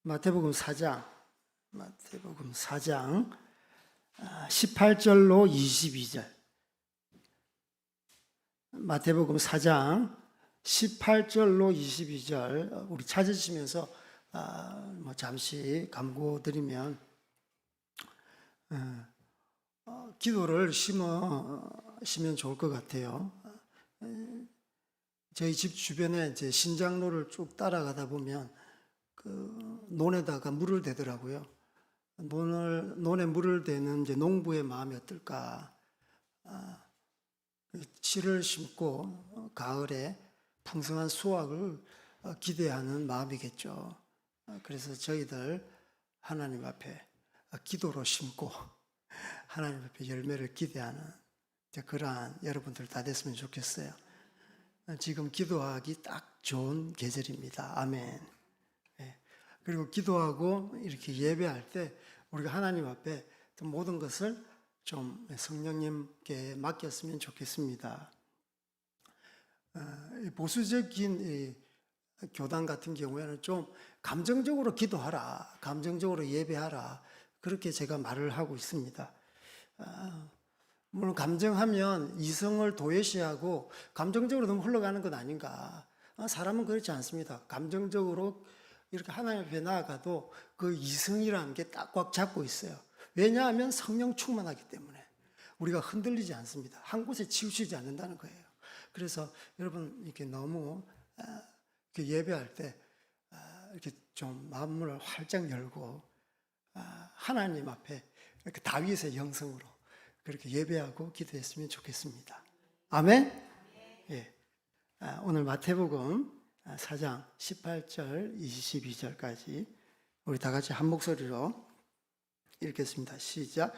마태복음 4장 18절로 22절. 마태복음 4장 18절로 22절 우리 찾으시면서 잠시 감고드리면 기도를 심으시면 좋을 것 같아요. 저희 집 주변에 이제 신장로를 쭉 따라가다 보면 그 논에다가 물을 대더라고요. 논에 물을 대는 이제 농부의 마음이 어떨까? 씨를 심고 가을에 풍성한 수확을 기대하는 마음이겠죠. 그래서 저희들 하나님 앞에 기도로 심고 하나님 앞에 열매를 기대하는 그러한 여러분들 다 됐으면 좋겠어요. 지금 기도하기 딱 좋은 계절입니다. 아멘. 그리고 기도하고 이렇게 예배할 때 우리가 하나님 앞에 모든 것을 좀 성령님께 맡겼으면 좋겠습니다. 보수적인 교단 같은 경우에는 좀 감정적으로 기도하라, 감정적으로 예배하라, 그렇게 제가 말을 하고 있습니다. 물론 감정하면 이성을 도외시하고 감정적으로 너무 흘러가는 것 아닌가. 사람은 그렇지 않습니다. 감정적으로 이렇게 하나님 앞에 나아가도 그 이성이라는 게 딱 꽉 잡고 있어요. 왜냐하면 성령 충만하기 때문에 우리가 흔들리지 않습니다. 한 곳에 치우치지 않는다는 거예요. 그래서 여러분 이렇게 너무 이렇게 예배할 때 이렇게 좀 마음을 활짝 열고 하나님 앞에 이렇게 다윗의 영성으로 그렇게 예배하고 기도했으면 좋겠습니다. 아멘. 예. 오늘 마태복음 4장 18절 22절까지 우리 다 같이 한 목소리로 읽겠습니다. 시작.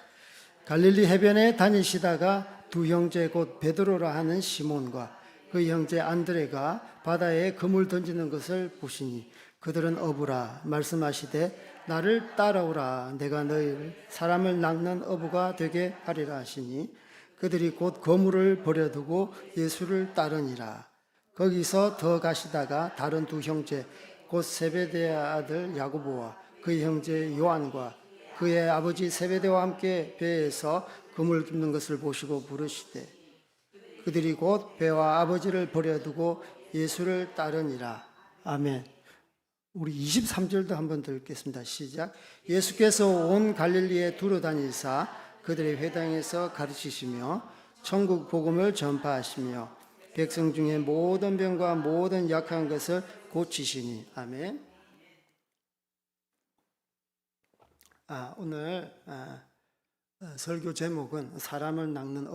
갈릴리 해변에 다니시다가 두 형제 곧 베드로라 하는 시몬과 그 형제 안드레가 바다에 그물 던지는 것을 보시니 그들은 어부라 말씀하시되 나를 따라오라 내가 너희를 사람을 낚는 어부가 되게 하리라 하시니 그들이 곧 그물을 버려두고 예수를 따르니라. 거기서 더 가시다가 다른 두 형제 곧 세베대의 아들 야고보와 그 형제 요한과 그의 아버지 세베대와 함께 배에서 그물 깁는 것을 보시고 부르시되 그들이 곧 배와 아버지를 버려두고 예수를 따르니라. 아멘. 우리 23절도 한번 더 읽겠습니다. 시작. 예수께서 온 갈릴리에 두루 다니사 그들의 회당에서 가르치시며 천국 복음을 전파하시며 백성 중에 모든 병과 모든 약한 것을 고치시니. 아멘. 오늘 설교 제목은 사람을 낚는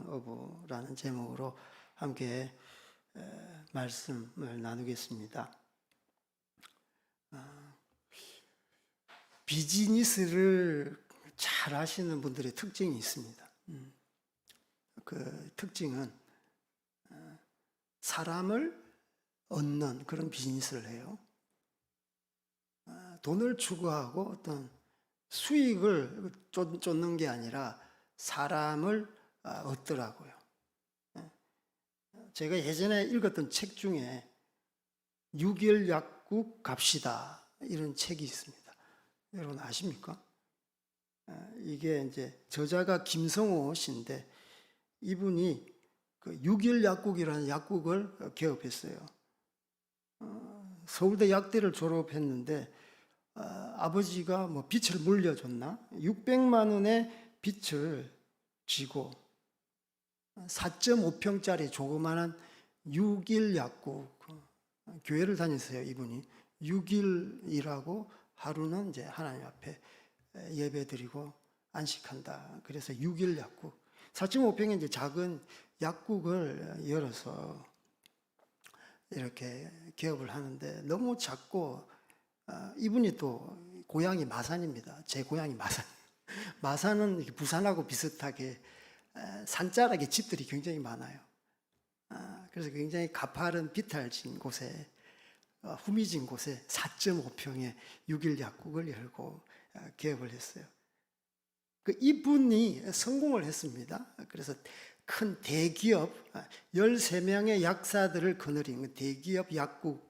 어부라는 제목으로 함께 말씀을 나누겠습니다. 비즈니스를 잘 하시는 분들의 특징이 있습니다. 그 특징은 사람을 얻는 그런 비즈니스를 해요. 돈을 추구하고 어떤 수익을 쫓는 게 아니라 사람을 얻더라고요. 제가 예전에 읽었던 책 중에 6일 약국 갑시다 이런 책이 있습니다. 여러분 아십니까? 이게 이제 저자가 김성호 씨인데 이분이 그 6일 약국이라는 약국을 개업했어요. 서울대 약대를 졸업했는데 아버지가 뭐 빚을 물려줬나? 600만 원의 빚을 지고 4.5평짜리 조그마한 6일 약국 교회를 다녔어요. 이분이 6일이라고 하루는 이제 하나님 앞에 예배드리고 안식한다. 그래서 6일 약국 4.5평의 이제 작은 약국을 열어서 이렇게 개업을 하는데 너무 작고 이분이 또 고향이 마산입니다. 제 고향이 마산. 마산은 부산하고 비슷하게 산자락에 집들이 굉장히 많아요. 그래서 굉장히 가파른 비탈진 곳에 후미진 곳에 4.5평의 6일 약국을 열고 개업을 했어요. 이분이 성공을 했습니다. 그래서 큰 대기업 13명의 약사들을 거느린 대기업 약국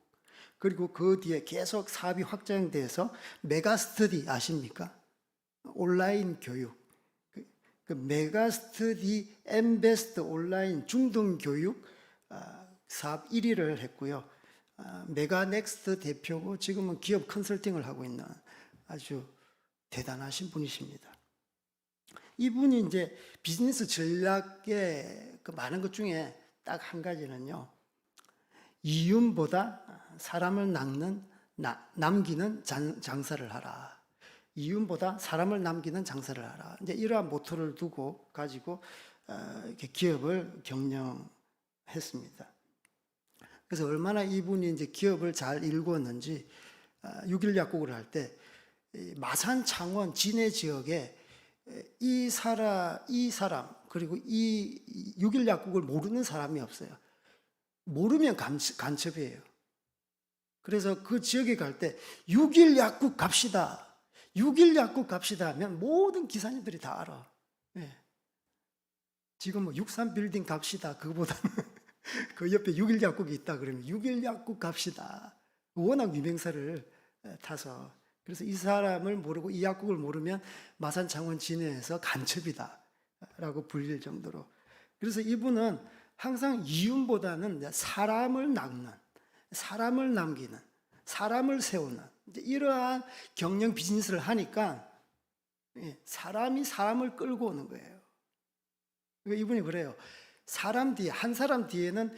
그리고 그 뒤에 계속 사업이 확장돼서 메가스터디 아십니까? 온라인 교육. 그 메가스터디 엠베스트 온라인 중등 교육 사업 1위를 했고요. 메가넥스트 대표고 지금은 기업 컨설팅을 하고 있는 아주 대단하신 분이십니다. 이분이 이제 비즈니스 전략의 그 많은 것 중에 딱 한 가지는요. 이윤보다 사람을 남기는 장사를 하라. 이윤보다 사람을 남기는 장사를 하라. 이제 이러한 모토를 두고 가지고 이렇게 기업을 경영했습니다. 그래서 얼마나 이분이 이제 기업을 잘 일구었는지 6.1 약국을 할 때 마산, 창원, 진해 지역에 이 사람 그리고 이 6.1 약국을 모르는 사람이 없어요. 모르면 간첩이에요. 그래서 그 지역에 갈 때 6.1 약국 갑시다. 6.1 약국 갑시다 하면 모든 기사님들이 다 알아. 예. 지금 뭐 63 빌딩 갑시다. 그거보다는 그 옆에 6.1 약국이 있다 그러면 6.1 약국 갑시다. 워낙 유명세를 타서. 그래서 이 사람을 모르고 이 약국을 모르면 마산, 창원, 진해에서 간첩이다 라고 불릴 정도로. 그래서 이분은 항상 이윤보다는 사람을 낚는, 사람을 남기는, 사람을 세우는 이러한 경영 비즈니스를 하니까 사람이 사람을 끌고 오는 거예요. 이분이 그래요. 한 사람 뒤에는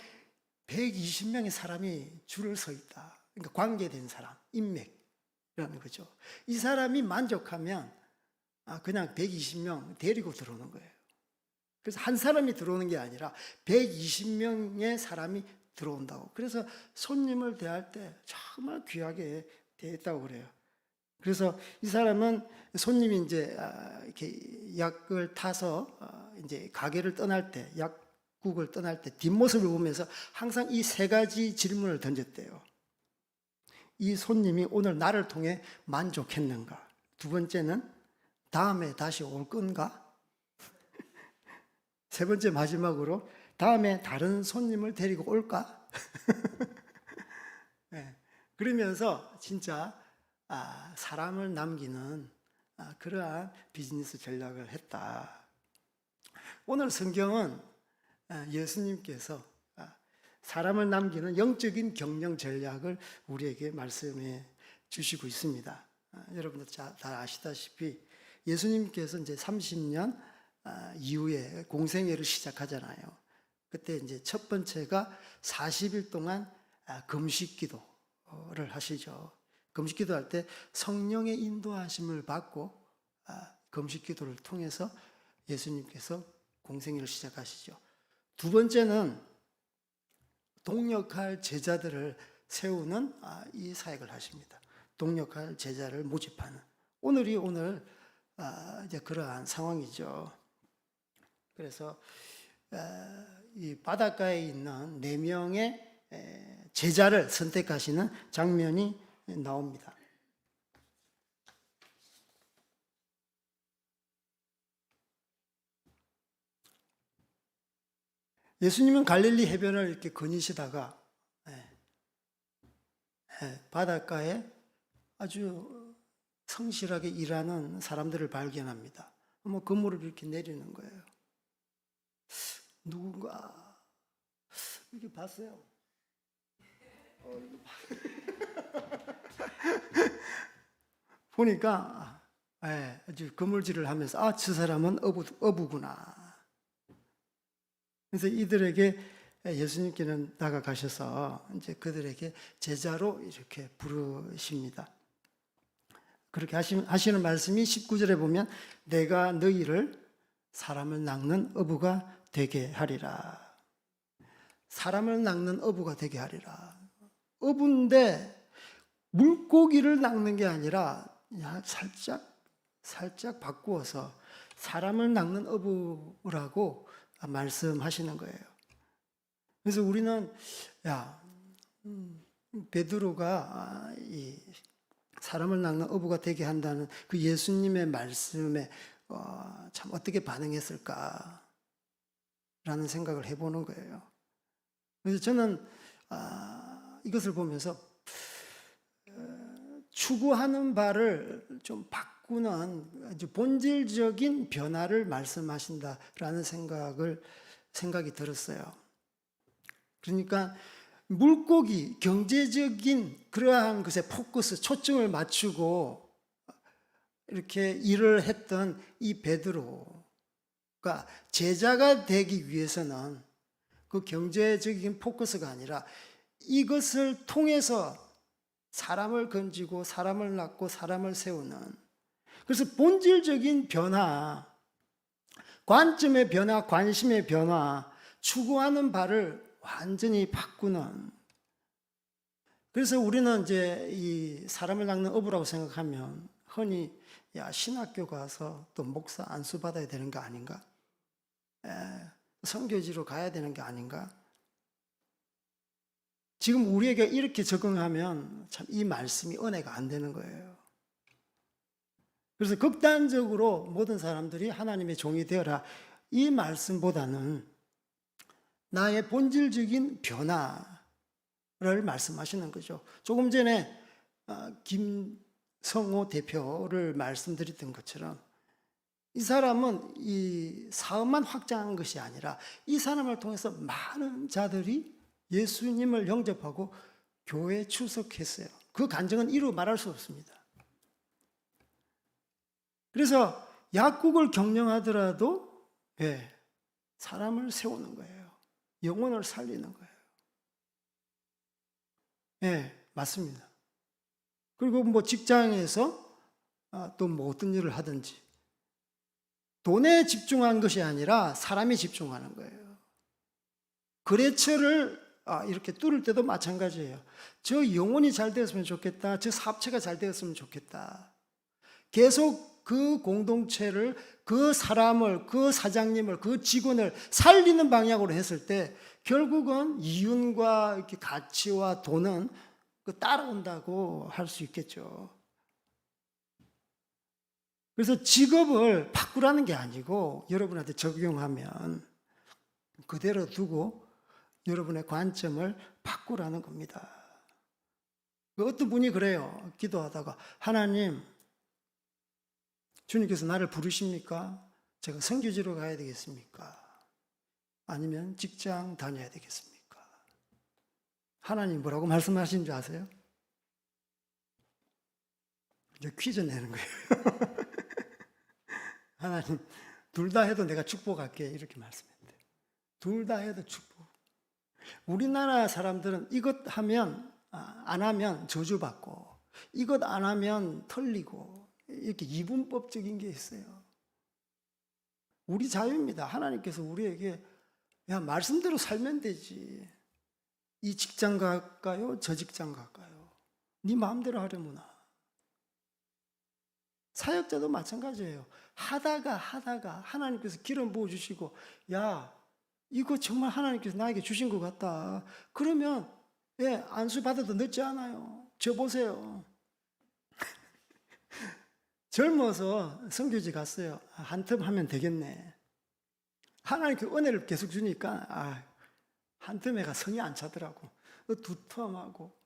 120명의 사람이 줄을 서 있다. 그러니까 관계된 사람, 인맥이라는 거죠. 이 사람이 만족하면 그냥 120명 데리고 들어오는 거예요. 그래서 한 사람이 들어오는 게 아니라 120명의 사람이 들어온다고. 그래서 손님을 대할 때 정말 귀하게 대했다고 그래요. 그래서 이 사람은 손님이 이제 이렇게 약을 타서 이제 가게를 떠날 때, 약국을 떠날 때 뒷모습을 보면서 항상 이 세 가지 질문을 던졌대요. 이 손님이 오늘 나를 통해 만족했는가? 두 번째는 다음에 다시 올 건가? 세 번째 마지막으로 다음에 다른 손님을 데리고 올까? 네. 그러면서 진짜 사람을 남기는 그러한 비즈니스 전략을 했다. 오늘 성경은 예수님께서 사람을 남기는 영적인 경영 전략을 우리에게 말씀해 주시고 있습니다. 여러분들 다 아시다시피 예수님께서 이제 30년 이후에 공생애를 시작하잖아요. 그때 이제 첫 번째가 40일 동안 금식 기도를 하시죠. 금식 기도할 때 성령의 인도하심을 받고 금식 기도를 통해서 예수님께서 공생애를 시작하시죠. 두 번째는 동역할 제자들을 세우는 이 사역을 하십니다. 동역할 제자를 모집하는. 오늘 이제 그러한 상황이죠. 그래서 이 바닷가에 있는 4명의 제자를 선택하시는 장면이 나옵니다. 예수님은 갈릴리 해변을 이렇게 거니시다가 바닷가에 아주 성실하게 일하는 사람들을 발견합니다. 그물을 이렇게 내리는 거예요. 누군가 이렇게 봤어요. 보니까 아주 그물질을 하면서 저 사람은 어부구나. 그래서 이들에게 예수님께는 다가가셔서 이제 그들에게 제자로 이렇게 부르십니다. 그렇게 하시는 말씀이 19절에 보면 내가 너희를 사람을 낚는 어부가 되게 하리라. 사람을 낚는 어부가 되게 하리라. 어부인데 물고기를 낚는 게 아니라 살짝 바꾸어서 사람을 낚는 어부라고 말씀하시는 거예요. 그래서 우리는 베드로가 이 사람을 낚는 어부가 되게 한다는 그 예수님의 말씀에 참 어떻게 반응했을까 라는 생각을 해보는 거예요. 그래서 저는 이것을 보면서 추구하는 바를 좀 바꾸는 아주 본질적인 변화를 말씀하신다라는 생각이 들었어요. 그러니까 물고기, 경제적인 그러한 것에 포커스, 초점을 맞추고 이렇게 일을 했던 이 베드로가 제자가 되기 위해서는 그 경제적인 포커스가 아니라 이것을 통해서 사람을 건지고 사람을 낳고 사람을 세우는, 그래서 본질적인 변화, 관점의 변화, 관심의 변화, 추구하는 바를 완전히 바꾸는. 그래서 우리는 이제 이 사람을 낚는 어부라고 생각하면 흔히 야, 신학교 가서 또 목사 안수 받아야 되는 거 아닌가? 선교지로 가야 되는 게 아닌가? 지금 우리에게 이렇게 적응하면 참 이 말씀이 은혜가 안 되는 거예요. 그래서 극단적으로 모든 사람들이 하나님의 종이 되어라, 이 말씀보다는 나의 본질적인 변화를 말씀하시는 거죠. 조금 전에 김성호 대표를 말씀드렸던 것처럼 이 사람은 이 사업만 확장한 것이 아니라 이 사람을 통해서 많은 자들이 예수님을 영접하고 교회에 출석했어요. 그 간증은 이루 말할 수 없습니다. 그래서 약국을 경영하더라도 사람을 세우는 거예요. 영혼을 살리는 거예요. 맞습니다. 그리고 뭐 직장에서 또 뭐 어떤 일을 하든지 돈에 집중한 것이 아니라 사람에 집중하는 거예요. 거래처를 이렇게 뚫을 때도 마찬가지예요. 저 영혼이 잘 되었으면 좋겠다. 저 사업체가 잘 되었으면 좋겠다. 계속 그 공동체를, 그 사람을, 그 사장님을, 그 직원을 살리는 방향으로 했을 때 결국은 이윤과 이렇게 가치와 돈은 따라온다고 할 수 있겠죠. 그래서 직업을 바꾸라는 게 아니고 여러분한테 적용하면 그대로 두고 여러분의 관점을 바꾸라는 겁니다. 어떤 분이 그래요. 기도하다가 하나님, 주님께서 나를 부르십니까? 제가 선교지로 가야 되겠습니까? 아니면 직장 다녀야 되겠습니까? 하나님 뭐라고 말씀하신 줄 아세요? 이제 퀴즈 내는 거예요. 하나님, 둘 다 해도 내가 축복할게, 이렇게 말씀했대. 둘 다 해도 축복. 우리나라 사람들은 이것 하면 안 하면 저주받고 이것 안 하면 털리고 이렇게 이분법적인 게 있어요. 우리 자유입니다. 하나님께서 우리에게 야, 말씀대로 살면 되지. 이 직장 갈까요? 저 직장 갈까요? 네 마음대로 하려무나. 사역자도 마찬가지예요. 하다가 하나님께서 기름 부어주시고 야, 이거 정말 하나님께서 나에게 주신 것 같다. 그러면 안수 받아도 늦지 않아요. 저 보세요. 젊어서 선교지 갔어요. 한 텀 하면 되겠네. 하나님께 은혜를 계속 주니까 한 텀에가 성이 안 차더라고. 두 텀 하고.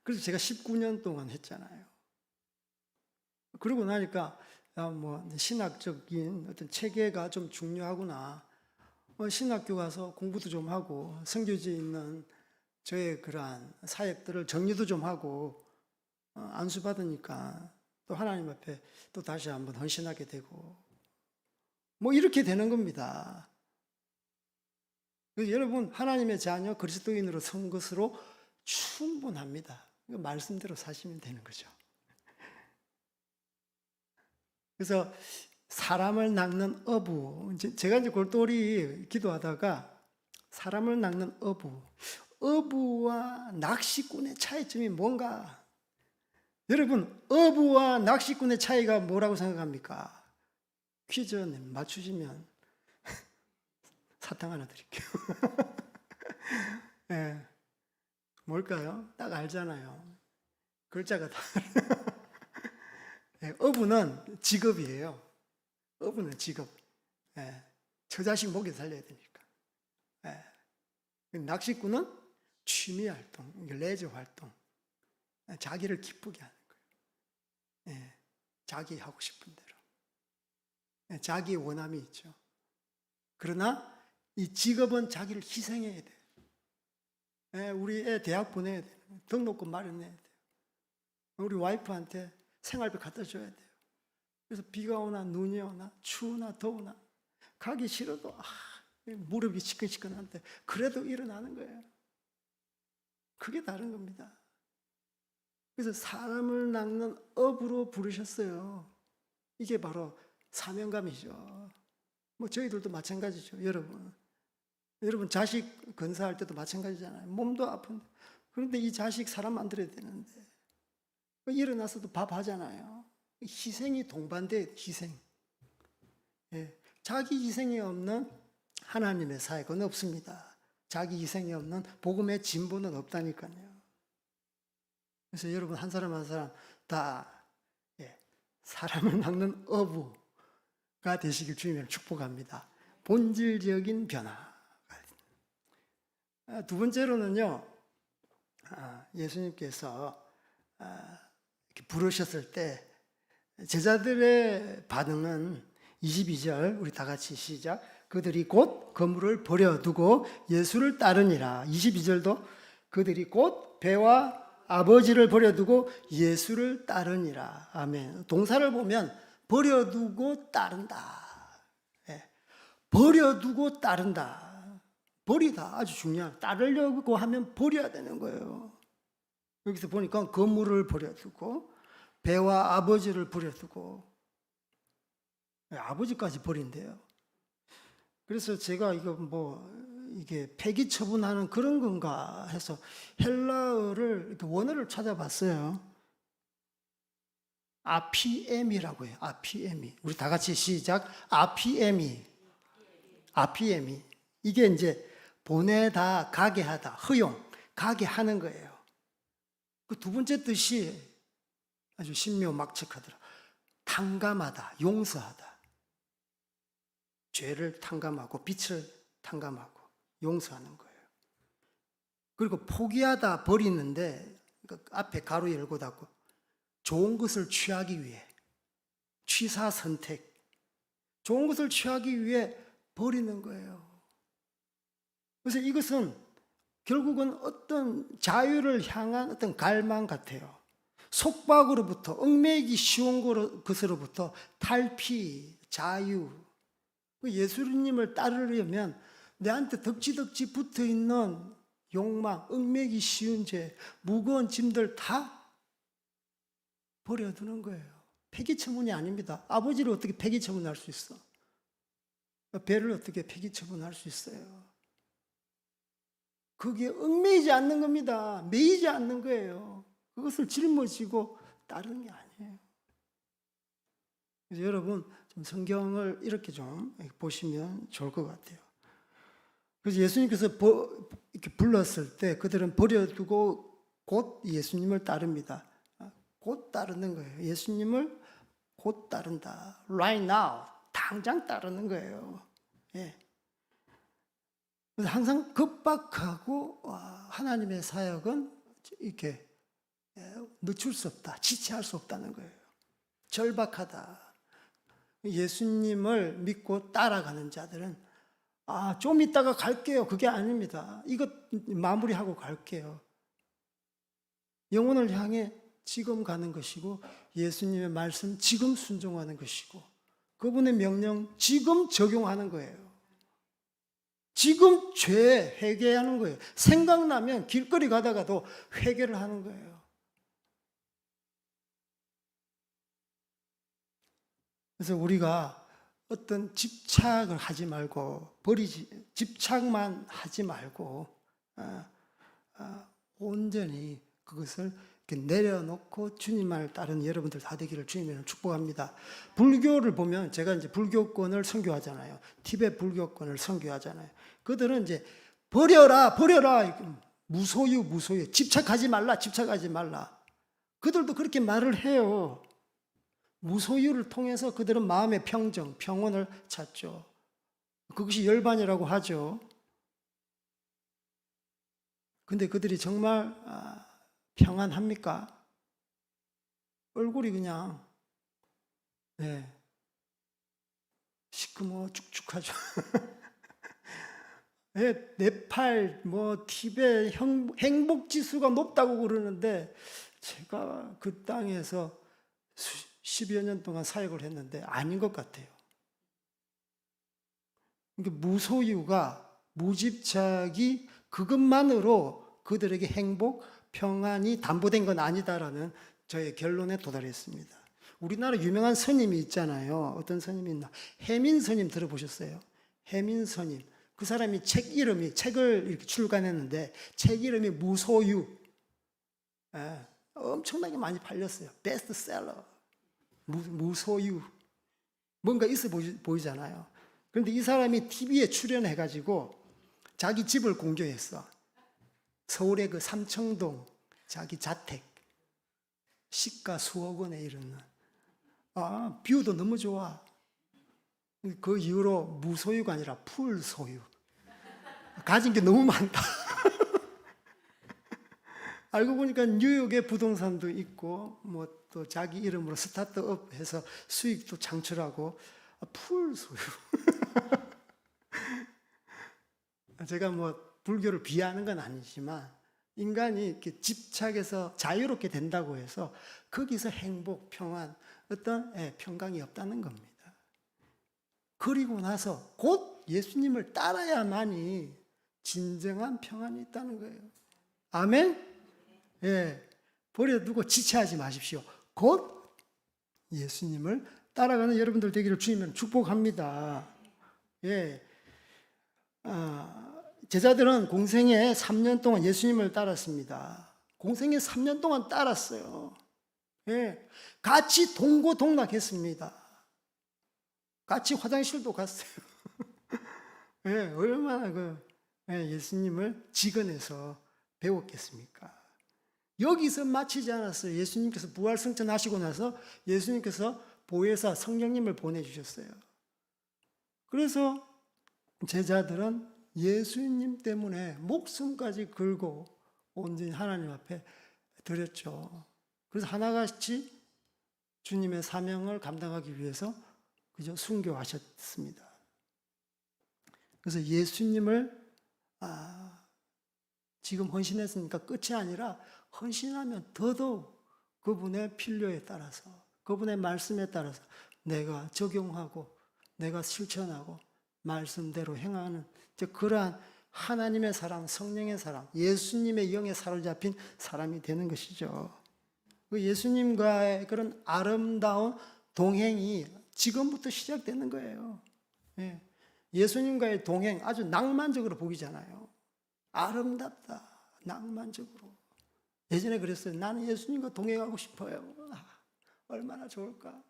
그래서 제가 19년 동안 했잖아요. 그러고 나니까 뭐 신학적인 어떤 체계가 좀 중요하구나. 신학교 가서 공부도 좀 하고 선교지에 있는 저의 그러한 사역들을 정리도 좀 하고 안수 받으니까 또 하나님 앞에 또 다시 한번 헌신하게 되고 뭐 이렇게 되는 겁니다. 그래서 여러분 하나님의 자녀 그리스도인으로 선 것으로 충분합니다. 말씀대로 사시면 되는 거죠. 그래서 사람을 낚는 어부, 제가 이제 골똘히 기도하다가 사람을 낚는 어부와 낚시꾼의 차이점이 뭔가? 여러분, 어부와 낚시꾼의 차이가 뭐라고 생각합니까? 퀴즈 맞추시면 사탕 하나 드릴게요. 네. 뭘까요? 딱 알잖아요. 글자가 다. 네, 어부는 직업이에요. 어부는 직업. 저 자식 먹여 살려야 되니까. 낚시꾼은 취미 활동, 레저 활동. 자기를 기쁘게 하는 거예요. 자기 하고 싶은 대로. 자기의 원함이 있죠. 그러나 이 직업은 자기를 희생해야 돼요. 우리 애 대학 보내야 돼요. 등록금 마련해야 돼요. 우리 와이프한테 생활비 갖다 줘야 돼요. 그래서 비가 오나 눈이 오나 추우나 더우나 가기 싫어도 무릎이 시큰시큰한데 그래도 일어나는 거예요. 그게 다른 겁니다. 그래서 사람을 낚는 업으로 부르셨어요. 이게 바로 사명감이죠. 뭐 저희들도 마찬가지죠. 여러분 자식 건사할 때도 마찬가지잖아요. 몸도 아픈데 그런데 이 자식 사람 만들어야 되는데 일어나서도 밥 하잖아요. 희생이 동반돼요. 희생. 자기 희생이 없는 하나님의 사역은 없습니다. 자기 희생이 없는 복음의 진보는 없다니까요. 그래서 여러분 한 사람 한 사람 다 사람을 낚는 어부가 되시길 주님을 축복합니다. 본질적인 변화. 두 번째로는요, 예수님께서 이렇게 부르셨을 때 제자들의 반응은 22절 우리 다 같이 시작. 그들이 곧 그물을 버려두고 예수를 따르니라. 22절도 그들이 곧 배와 아버지를 버려두고 예수를 따르니라. 아멘. 동사를 보면 버려두고 따른다. 버려두고 따른다. 버리다 아주 중요한. 따르려고 하면 버려야 되는 거예요. 여기서 보니까 그물을 버려두고 배와 아버지를 버려두고 아버지까지 버린대요. 그래서 제가 이게 폐기 처분하는 그런 건가 해서 헬라어를 원어를 찾아봤어요. 아피엠이라고 해요. 아피엠이. 우리 다 같이 시작. 아피엠이. 이게 이제 보내다, 가게 하다, 허용, 가게 하는 거예요. 그 두 번째 뜻이 아주 신묘막측하더라. 탕감하다, 용서하다. 죄를 탕감하고 빛을 탕감하고 용서하는 거예요. 그리고 포기하다, 버리는데 앞에 가로 열고 닫고 좋은 것을 취하기 위해 취사 선택, 좋은 것을 취하기 위해 버리는 거예요. 그래서 이것은 결국은 어떤 자유를 향한 어떤 갈망 같아요. 속박으로부터, 얽매이기 쉬운 것으로부터 탈피, 자유. 예수님을 따르려면 내한테 덕지덕지 붙어 있는 욕망, 얽매이기 쉬운 죄, 무거운 짐들 다 버려두는 거예요. 폐기처분이 아닙니다. 아버지를 어떻게 폐기처분할 수 있어? 배를 어떻게 폐기처분할 수 있어요? 거기에 얽매이지 않는 겁니다. 매이지 않는 거예요. 그것을 짊어지고 따르는 게 아니에요. 그래서 여러분 좀 성경을 이렇게 좀 보시면 좋을 것 같아요. 그래서 예수님께서 이렇게 불렀을 때 그들은 버려두고 곧 예수님을 따릅니다. 곧 따르는 거예요. 예수님을 곧 따른다. Right now. 당장 따르는 거예요. 그래서 항상 급박하고 하나님의 사역은 이렇게 늦출 수 없다. 지체할 수 없다는 거예요. 절박하다. 예수님을 믿고 따라가는 자들은 좀 이따가 갈게요. 그게 아닙니다. 이것 마무리하고 갈게요. 영혼을 향해 지금 가는 것이고 예수님의 말씀 지금 순종하는 것이고 그분의 명령 지금 적용하는 거예요. 지금 죄 회개하는 거예요. 생각나면 길거리 가다가도 회개를 하는 거예요. 그래서 우리가 어떤 집착을 하지 말고 집착만 하지 말고 온전히 그것을 이렇게 내려놓고 주님만을 따르는 여러분들 다 되기를 주님을 축복합니다. 불교를 보면 제가 이제 불교권을 선교하잖아요. 티베트 불교권을 선교하잖아요. 그들은 이제 버려라 무소유 집착하지 말라. 그들도 그렇게 말을 해요. 무소유를 통해서 그들은 마음의 평온을 찾죠. 그것이 열반이라고 하죠. 근데 그들이 정말 평안합니까? 얼굴이 그냥 예. 시커머 쭉쭉하죠. 예, 네팔, 티베트 행복 지수가 높다고 그러는데 제가 그 땅에서 10여 년 동안 사역을 했는데 아닌 것 같아요. 그러니까 무소유가 무집착이 그것만으로 그들에게 행복, 평안이 담보된 건 아니다라는 저의 결론에 도달했습니다. 우리나라 유명한 스님이 있잖아요. 어떤 스님이 있나? 해민 스님 들어보셨어요? 해민 스님. 그 사람이 책을 이렇게 출간했는데 책 이름이 무소유. 예, 엄청나게 많이 팔렸어요. 베스트셀러. 무소유. 뭔가 있어 보이잖아요. 그런데 이 사람이 TV에 출연해가지고 자기 집을 공개했어. 서울의 그 삼청동 자기 자택. 시가 수억 원에 이르는. 뷰도 너무 좋아. 그 이후로 무소유가 아니라 풀소유. 가진 게 너무 많다. 알고 보니까 뉴욕에 부동산도 있고, 또 자기 이름으로 스타트업 해서 수익도 창출하고, 풀소유. 제가 불교를 비하하는 건 아니지만, 인간이 이렇게 집착해서 자유롭게 된다고 해서 거기서 행복, 평안, 어떤 평강이 없다는 겁니다. 그리고 나서 곧 예수님을 따라야만이 진정한 평안이 있다는 거예요. 아멘? 예. 버려두고 지체하지 마십시오. 곧 예수님을 따라가는 여러분들 되기를 주님은 축복합니다. 예. 제자들은 공생에 3년 동안 예수님을 따랐습니다. 공생에 3년 동안 따랐어요. 예. 같이 동고동락했습니다. 같이 화장실도 갔어요. 예, 얼마나 예수님을 직언해서 배웠겠습니까? 여기서 마치지 않았어요. 예수님께서 부활승천하시고 나서 예수님께서 보혜사 성령님을 보내주셨어요. 그래서 제자들은 예수님 때문에 목숨까지 걸고 온전히 하나님 앞에 드렸죠. 그래서 하나같이 주님의 사명을 감당하기 위해서 그저 순교하셨습니다. 그래서 예수님을 지금 헌신했으니까 끝이 아니라 헌신하면 더더욱 그분의 필요에 따라서 그분의 말씀에 따라서 내가 적용하고 내가 실천하고 말씀대로 행하는 그러한 하나님의 사랑, 성령의 사랑, 예수님의 영에 사로잡힌 사람이 되는 것이죠. 그 예수님과의 그런 아름다운 동행이 지금부터 시작되는 거예요. 예. 예수님과의 동행 아주 낭만적으로 보이잖아요. 아름답다, 낭만적으로. 예전에 그랬어요. 나는 예수님과 동행하고 싶어요. 얼마나 좋을까.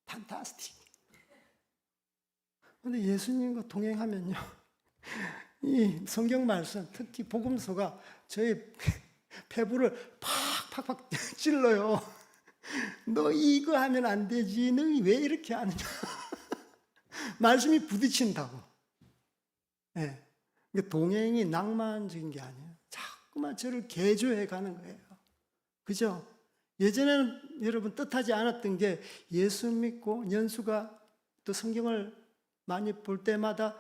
판타스틱. 그런데 예수님과 동행하면요, 이 성경 말씀, 특히 복음서가 저의 폐부를 팍팍팍 찔러요. 너 이거 하면 안 되지. 너 왜 이렇게 하느냐. 말씀이 부딪힌다고. 네. 동행이 낭만적인 게 아니에요. 자꾸만 저를 개조해 가는 거예요. 그죠? 예전에는 여러분 뜻하지 않았던 게 예수 믿고 연수가 또 성경을 많이 볼 때마다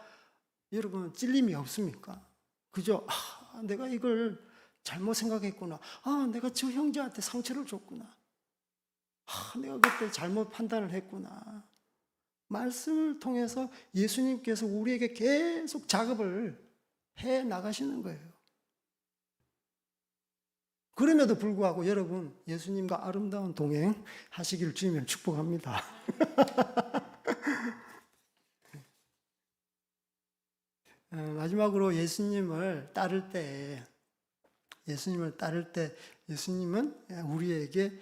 여러분 찔림이 없습니까? 그죠? 내가 이걸 잘못 생각했구나. 내가 저 형제한테 상처를 줬구나. 내가 그때 잘못 판단을 했구나. 말씀을 통해서 예수님께서 우리에게 계속 작업을 해 나가시는 거예요. 그럼에도 불구하고 여러분 예수님과 아름다운 동행 하시기를 주님을 축복합니다. 마지막으로 예수님을 따를 때 예수님은 우리에게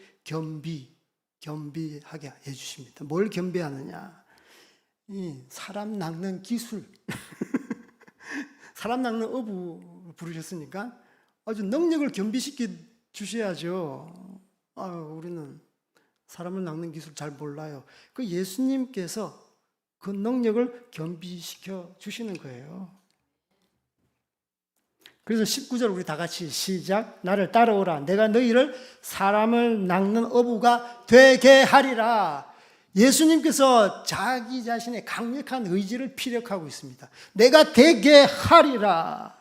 겸비하게 해주십니다. 뭘 겸비하느냐? 이 사람 낚는 기술, 사람 낚는 어부 부르셨으니까 아주 능력을 겸비시켜 주셔야죠. 우리는 사람을 낚는 기술 잘 몰라요. 그 예수님께서 그 능력을 겸비시켜 주시는 거예요. 그래서 19절 우리 다 같이 시작. 나를 따라오라. 내가 너희를 사람을 낚는 어부가 되게 하리라. 예수님께서 자기 자신의 강력한 의지를 피력하고 있습니다. 내가 되게 하리라.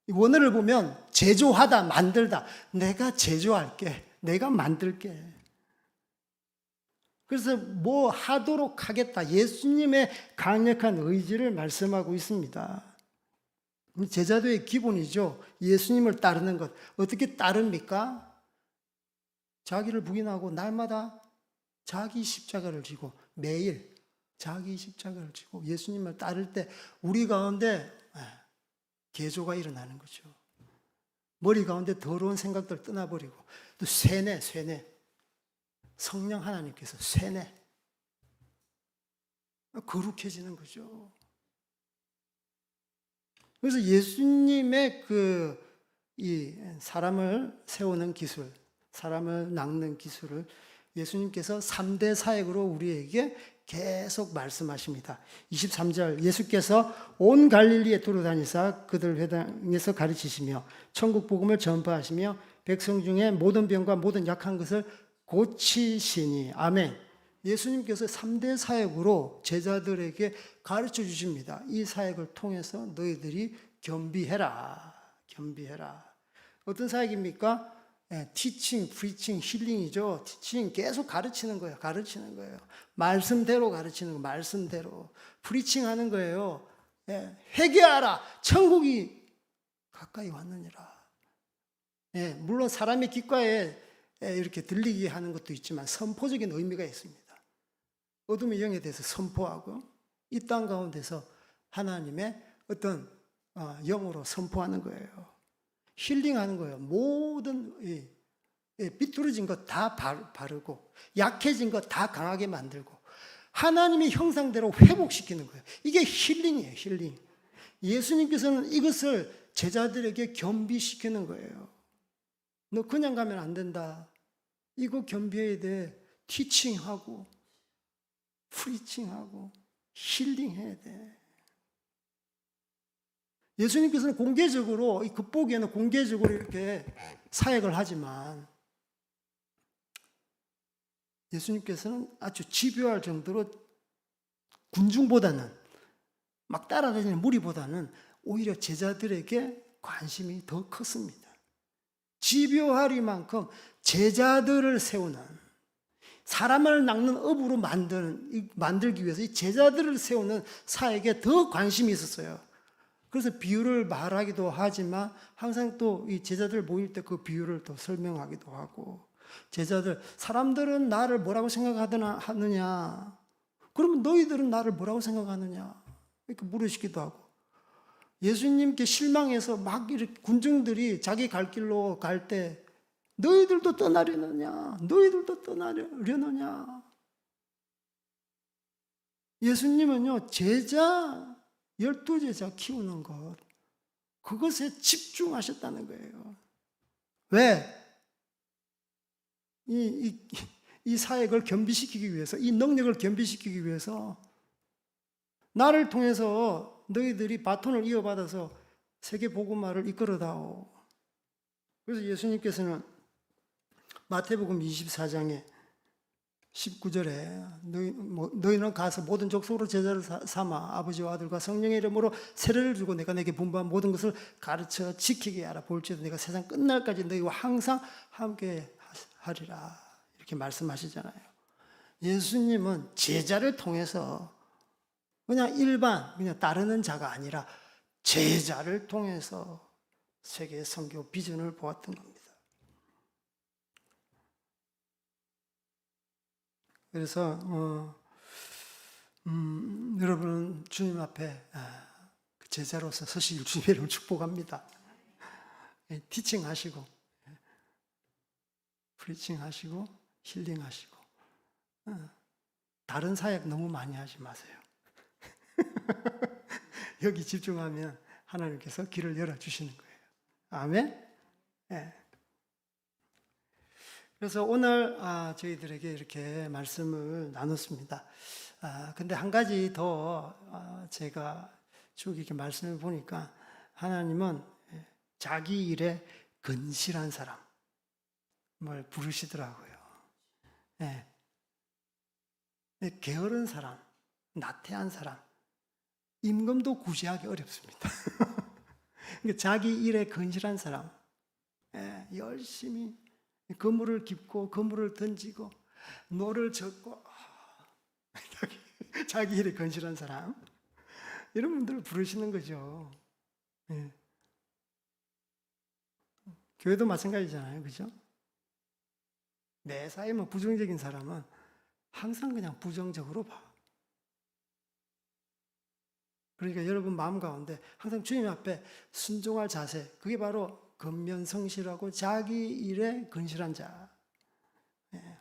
원어를 보면 제조하다, 만들다. 내가 제조할게. 내가 만들게. 그래서 뭐 하도록 하겠다. 예수님의 강력한 의지를 말씀하고 있습니다. 제자도의 기본이죠. 예수님을 따르는 것. 어떻게 따릅니까? 자기를 부인하고 날마다 자기 십자가를 지고 매일 자기 십자가를 지고 예수님을 따를 때 우리 가운데 개조가 일어나는 거죠. 머리 가운데 더러운 생각들 떠나버리고 또 쇠뇌 성령 하나님께서 쇠뇌 거룩해지는 거죠. 그래서 예수님의 이 사람을 세우는 기술, 사람을 낚는 기술을 예수님께서 3대 사역으로 우리에게 계속 말씀하십니다. 23절 예수께서 온 갈릴리에 두루다니사 그들 회당에서 가르치시며 천국 복음을 전파하시며 백성 중에 모든 병과 모든 약한 것을 고치시니. 아멘. 예수님께서 3대 사역으로 제자들에게 가르쳐 주십니다. 이 사역을 통해서 너희들이 겸비해라. 어떤 사역입니까? 티칭, 프리칭, 힐링이죠. 티칭 계속 가르치는 거예요. 말씀대로 가르치는 거, 말씀대로. 프리칭 하는 거예요. 회개하라. 천국이 가까이 왔느니라. 물론 사람의 귓가에 이렇게 들리게 하는 것도 있지만 선포적인 의미가 있습니다. 어둠의 영에 대해서 선포하고 이 땅 가운데서 하나님의 어떤 영으로 선포하는 거예요. 힐링하는 거예요. 모든 삐뚤어진 것 다 바르고 약해진 것 다 강하게 만들고 하나님의 형상대로 회복시키는 거예요. 이게 힐링이에요. 힐링. 예수님께서는 이것을 제자들에게 겸비시키는 거예요. 너 그냥 가면 안 된다. 이거 겸비해야 돼. 티칭하고 프리칭하고 힐링해야 돼. 예수님께서는 공개적으로, 이 겉보기에는 공개적으로 이렇게 사역을 하지만 예수님께서는 아주 집요할 정도로 군중보다는 막 따라다니는 무리보다는 오히려 제자들에게 관심이 더 컸습니다. 집요하리만큼 제자들을 세우는, 사람을 낚는 업으로 만들기 위해서 이 제자들을 세우는 사역에 더 관심이 있었어요. 그래서 비유를 말하기도 하지만 항상 또 이 제자들 모일 때 그 비유를 또 설명하기도 하고, 제자들, 사람들은 나를 뭐라고 생각하느냐? 그러면 너희들은 나를 뭐라고 생각하느냐? 이렇게 물으시기도 하고, 예수님께 실망해서 막 이렇게 군중들이 자기 갈 길로 갈 때 너희들도 떠나려느냐? 예수님은요, 제자, 12제자 키우는 것, 그것에 집중하셨다는 거예요. 왜? 이 사역을 겸비시키기 위해서, 이 능력을 겸비시키기 위해서 나를 통해서 너희들이 바톤을 이어받아서 세계 복음화를 이끌어다오. 그래서 예수님께서는 마태복음 24장에 19절에 너희는 가서 모든 족속으로 제자를 삼아 아버지와 아들과 성령의 이름으로 세례를 주고 내가 내게 분부한 모든 것을 가르쳐 지키게 하라. 볼지어도 내가 세상 끝날까지 너희와 항상 함께 하리라. 이렇게 말씀하시잖아요. 예수님은 제자를 통해서 그냥 따르는 자가 아니라 제자를 통해서 세계 선교 비전을 보았던 겁니다. 그래서 여러분은 주님 앞에 제자로서 서실 주님의 이름을 축복합니다. 티칭하시고 프리칭하시고 힐링하시고 다른 사역 너무 많이 하지 마세요. 여기 집중하면 하나님께서 길을 열어주시는 거예요. 아멘? 네. 그래서 오늘 저희들에게 이렇게 말씀을 나눴습니다. 근데 한 가지 더 제가 쭉 이렇게 말씀을 보니까 하나님은 자기 일에 건실한 사람을 부르시더라고요. 예. 게으른 사람, 나태한 사람, 임금도 구제하기 어렵습니다. 그러니까 자기 일에 건실한 사람, 열심히 그물을 깁고 그물을 던지고 노를 젓고 자기 일에 건실한 사람, 이런 분들을 부르시는 거죠. 예. 교회도 마찬가지잖아요, 그죠? 매사에 뭐 부정적인 사람은 항상 그냥 부정적으로 봐. 그러니까 여러분 마음 가운데 항상 주님 앞에 순종할 자세, 그게 바로 근면성실하고 자기 일에 건실한 자. 예.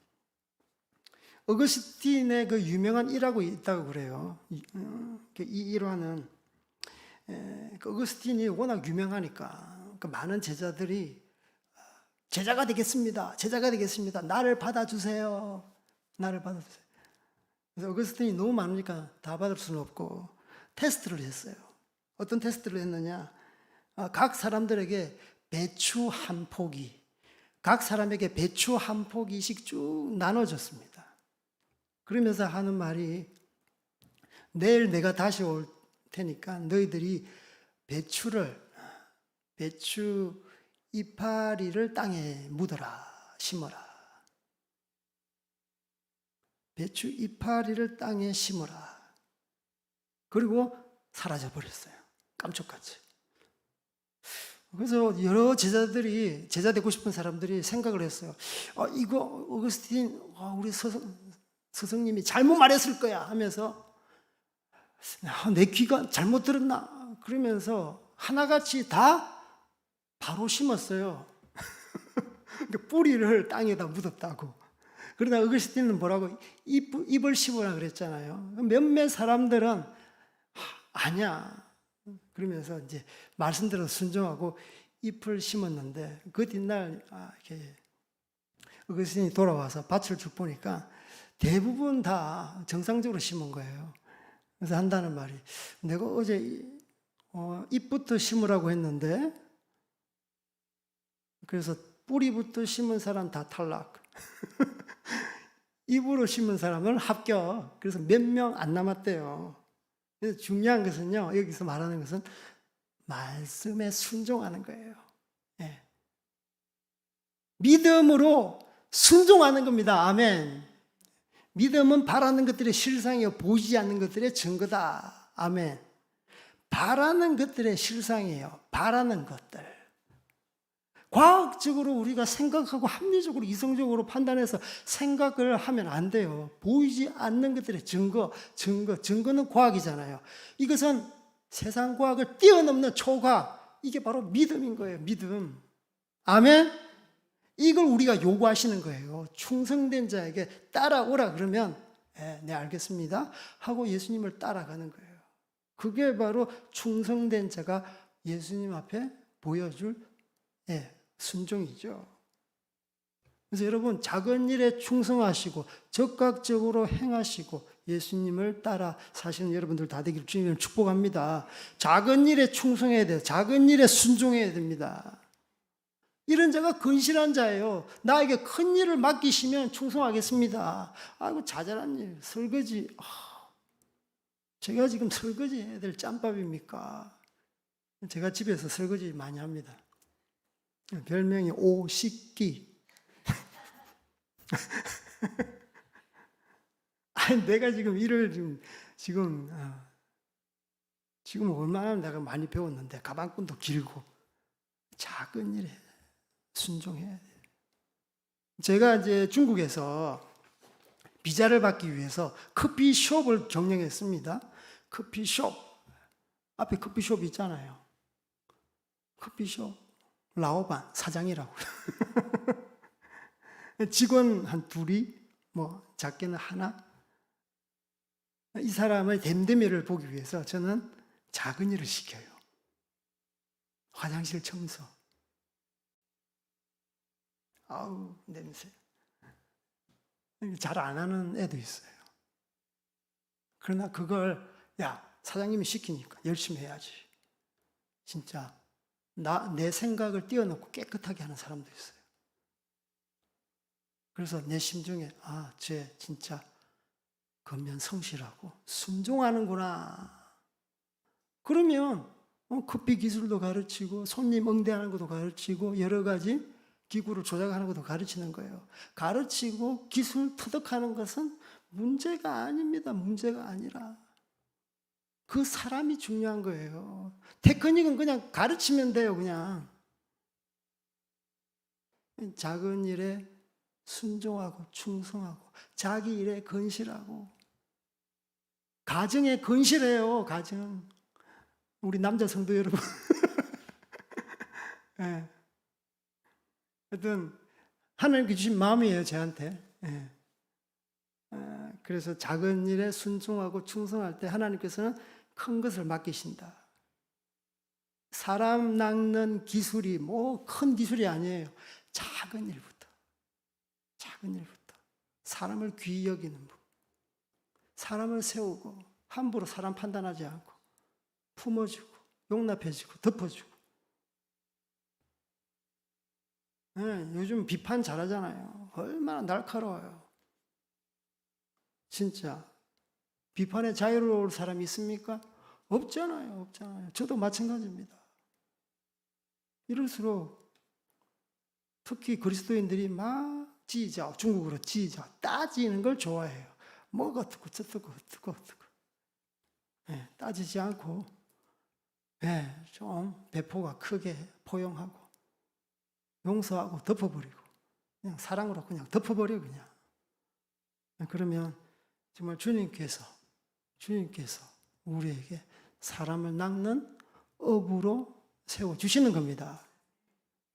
어거스틴의 그 유명한 일화가 있다고 그래요. 이 일화는 그 어거스틴이 워낙 유명하니까 그 많은 제자들이 제자가 되겠습니다. 제자가 되겠습니다. 나를 받아주세요. 나를 받아주세요. 그래서 어거스틴이 너무 많으니까 다 받을 수는 없고 테스트를 했어요. 어떤 테스트를 했느냐? 각 사람들에게 배추 한 포기, 각 사람에게 배추 한 포기씩 쭉 나눠줬습니다. 그러면서 하는 말이, 내일 내가 다시 올 테니까 너희들이 배추 이파리를 땅에 묻어라, 심어라. 배추 이파리를 땅에 심어라. 그리고 사라져 버렸어요. 깜짝같이. 그래서 여러 제자들이, 제자 되고 싶은 사람들이 생각을 했어요. 이거 어거스틴, 우리 스승님이 잘못 말했을 거야 하면서, 내 귀가 잘못 들었나? 그러면서 하나같이 다 바로 심었어요. 뿌리를 땅에다 묻었다고. 그러다 어거스틴은 뭐라고? 잎을 심으라 그랬잖아요. 몇몇 사람들은 아니야. 그러면서 이제 말씀대로 순종하고 잎을 심었는데, 그 뒷날 이렇게 어거스틴이 돌아와서 밭을 쭉 보니까 대부분 다 정상적으로 심은 거예요. 그래서 한다는 말이, 내가 어제 잎부터 심으라고 했는데, 그래서 뿌리부터 심은 사람 다 탈락. 잎으로 심은 사람은 합격. 그래서 몇 명 안 남았대요. 그래서 중요한 것은요, 여기서 말하는 것은 말씀에 순종하는 거예요. 예. 믿음으로 순종하는 겁니다. 아멘. 믿음은 바라는 것들의 실상이요, 보이지 않는 것들의 증거다. 아멘. 바라는 것들의 실상이에요. 바라는 것들. 과학적으로 우리가 생각하고 합리적으로 이성적으로 판단해서 생각을 하면 안 돼요. 보이지 않는 것들의 증거는 과학이잖아요. 이것은 세상 과학을 뛰어넘는 초과학, 이게 바로 믿음인 거예요. 믿음. 아멘. 이걸 우리가 요구하시는 거예요. 충성된 자에게 따라오라 그러면 네 알겠습니다 하고 예수님을 따라가는 거예요. 그게 바로 충성된 자가 예수님 앞에 보여줄 순종이죠. 그래서 여러분, 작은 일에 충성하시고 적극적으로 행하시고 예수님을 따라 사시는 여러분들 다 되기를 주님을 축복합니다. 작은 일에 충성해야 돼요. 작은 일에 순종해야 됩니다. 이런 자가 건실한 자예요. 나에게 큰 일을 맡기시면 충성하겠습니다. 아이고, 자잘한 일, 설거지. 제가 지금 설거지 해야 될 짬밥입니까? 제가 집에서 설거지 많이 합니다. 별명이 오식기. 아니, 내가 지금 일을 지금 얼마나 내가 많이 배웠는데, 가방끈도 길고, 작은 일에 순종해야 돼요. 제가 이제 중국에서 비자를 받기 위해서 커피숍을 경영했습니다. 커피숍. 앞에 커피숍 있잖아요. 커피숍. 라오반 사장이라고. 직원 한 둘이, 뭐 작게는 하나. 이 사람의 댐댐이를 보기 위해서 저는 작은 일을 시켜요. 화장실 청소. 아우, 냄새. 잘 안 하는 애도 있어요. 그러나 그걸, 야, 사장님이 시키니까 열심히 해야지. 진짜 내 생각을 띄워놓고 깨끗하게 하는 사람도 있어요. 그래서 내 심중에 쟤 진짜 겉면 성실하고 순종하는구나. 그러면 커피 기술도 가르치고 손님 응대하는 것도 가르치고 여러 가지 기구를 조작하는 것도 가르치는 거예요. 가르치고 기술 터득하는 것은 문제가 아닙니다. 문제가 아니라 그 사람이 중요한 거예요. 테크닉은 그냥 가르치면 돼요. 그냥 작은 일에 순종하고 충성하고 자기 일에 건실하고 가정에 건실해요. 가정. 우리 남자 성도 여러분. 네. 하여튼 하나님께 주신 마음이에요. 저한테. 네. 그래서 작은 일에 순종하고 충성할 때 하나님께서는 큰 것을 맡기신다. 사람 낚는 기술이 뭐 큰 기술이 아니에요. 작은 일부터 사람을 귀히 여기는 법, 사람을 세우고 함부로 사람 판단하지 않고 품어주고 용납해주고 덮어주고. 네, 요즘 비판 잘하잖아요. 얼마나 날카로워요. 진짜 비판에 자유로울 사람이 있습니까? 없잖아요. 저도 마찬가지입니다. 이럴수록 특히 그리스도인들이 막 지지자, 중국어로 지지자, 따지는 걸 좋아해요. 뭐가 어떻고 저떻고 어떻고. 네, 따지지 않고 좀 배포가 크게 포용하고 용서하고 덮어버리고 그냥 사랑으로 그냥 덮어버려 그냥. 그러면 정말 주님께서 우리에게 사람을 낚는 업으로 세워주시는 겁니다.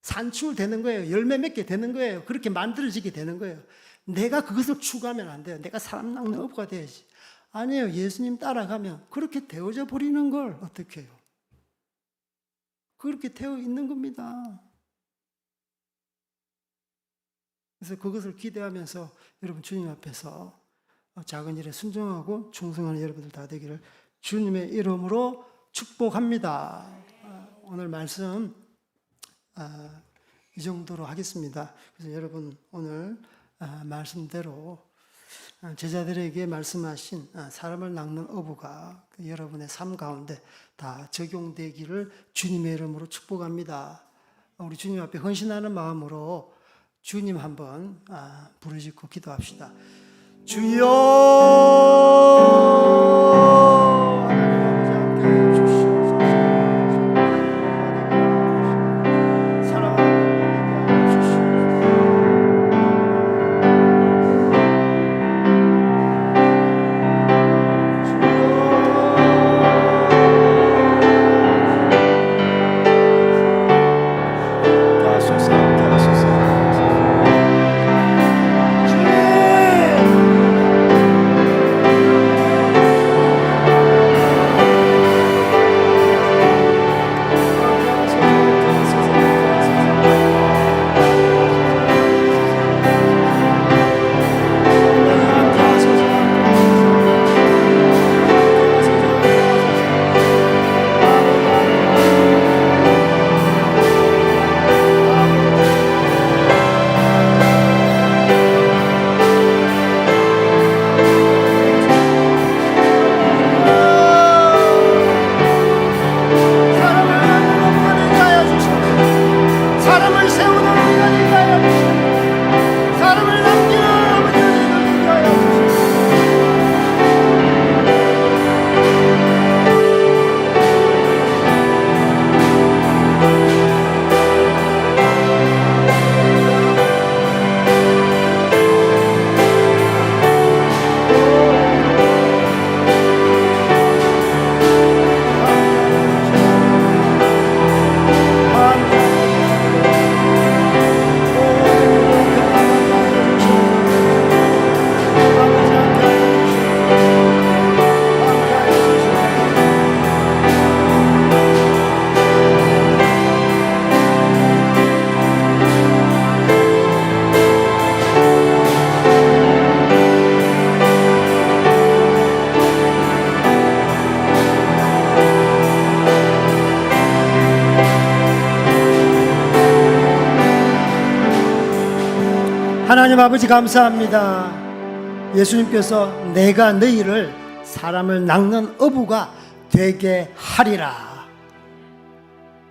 산출되는 거예요. 열매 맺게 되는 거예요. 그렇게 만들어지게 되는 거예요. 내가 그것을 추구하면 안 돼요. 내가 사람 낚는 업가 돼야지. 아니에요. 예수님 따라가면 그렇게 되어져 버리는 걸 어떻게 해요? 그렇게 되어 있는 겁니다. 그래서 그것을 기대하면서 여러분 주님 앞에서 작은 일에 순종하고 충성하는 여러분들 다 되기를 주님의 이름으로 축복합니다. 오늘 말씀 이 정도로 하겠습니다. 그래서 여러분 오늘 말씀대로 제자들에게 말씀하신 사람을 낚는 어부가 여러분의 삶 가운데 다 적용되기를 주님의 이름으로 축복합니다. 우리 주님 앞에 헌신하는 마음으로 주님 한번 부르짖고 기도합시다. 주여 하나님 아버지 감사합니다. 예수님께서 내가 너희를 사람을 낚는 어부가 되게 하리라.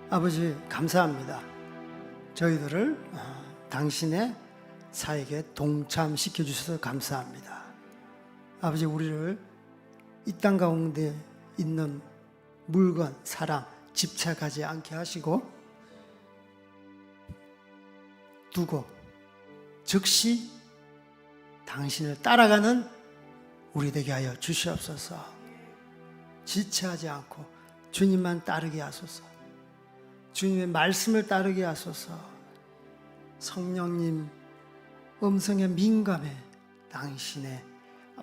아버지 감사합니다. 저희들을 당신의 사역에 동참시켜 주셔서 감사합니다. 아버지, 우리를 이 땅 가운데 있는 물건, 사람 집착하지 않게 하시고 두고 즉시 당신을 따라가는 우리 되게 하여 주시옵소서. 지체하지 않고 주님만 따르게 하소서. 주님의 말씀을 따르게 하소서. 성령님 음성에 민감해 당신의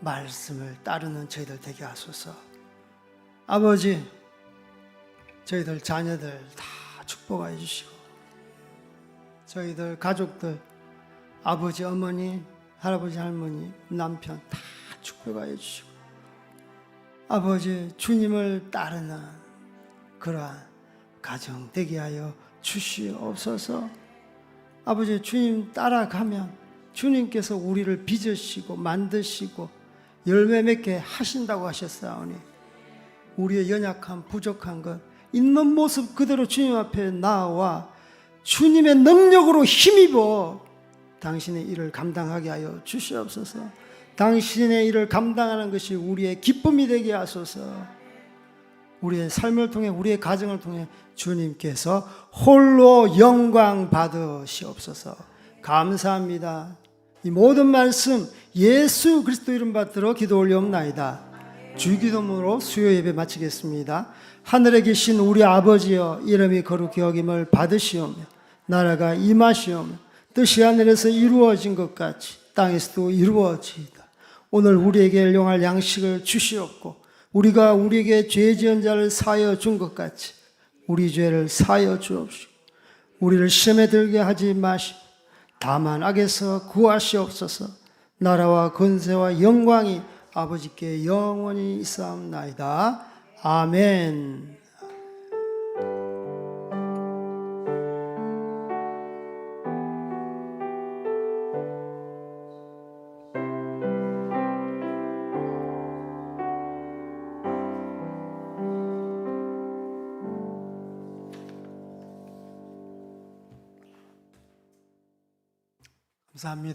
말씀을 따르는 저희들 되게 하소서. 아버지, 저희들 자녀들 다 축복하여 주시고, 저희들 가족들, 아버지, 어머니, 할아버지, 할머니, 남편 다 축복하여 주시고, 아버지, 주님을 따르는 그러한 가정 되게 하여 주시옵소서. 아버지, 주님 따라가면 주님께서 우리를 빚으시고 만드시고 열매 맺게 하신다고 하셨사오니, 우리의 연약함, 부족한 것 있는 모습 그대로 주님 앞에 나와 주님의 능력으로 힘입어 당신의 일을 감당하게 하여 주시옵소서. 당신의 일을 감당하는 것이 우리의 기쁨이 되게 하소서. 우리의 삶을 통해, 우리의 가정을 통해 주님께서 홀로 영광 받으시옵소서. 감사합니다. 이 모든 말씀 예수 그리스도 이름 받들어 기도 올려옵나이다. 주기도문으로 수요 예배 마치겠습니다. 하늘에 계신 우리 아버지여, 이름이 거룩히 여김을 받으시오며 나라가 임하시오며 뜻이 하늘에서 이루어진 것 같이 땅에서도 이루어지이다. 오늘 우리에게 일용할 양식을 주시옵고, 우리가 우리에게 죄 지은 자를 사하여 준 것 같이 우리 죄를 사하여 주옵시고, 우리를 시험에 들게 하지 마시고 다만 악에서 구하시옵소서. 나라와 권세와 영광이 아버지께 영원히 있사옵나이다. 아멘. 감사합니다.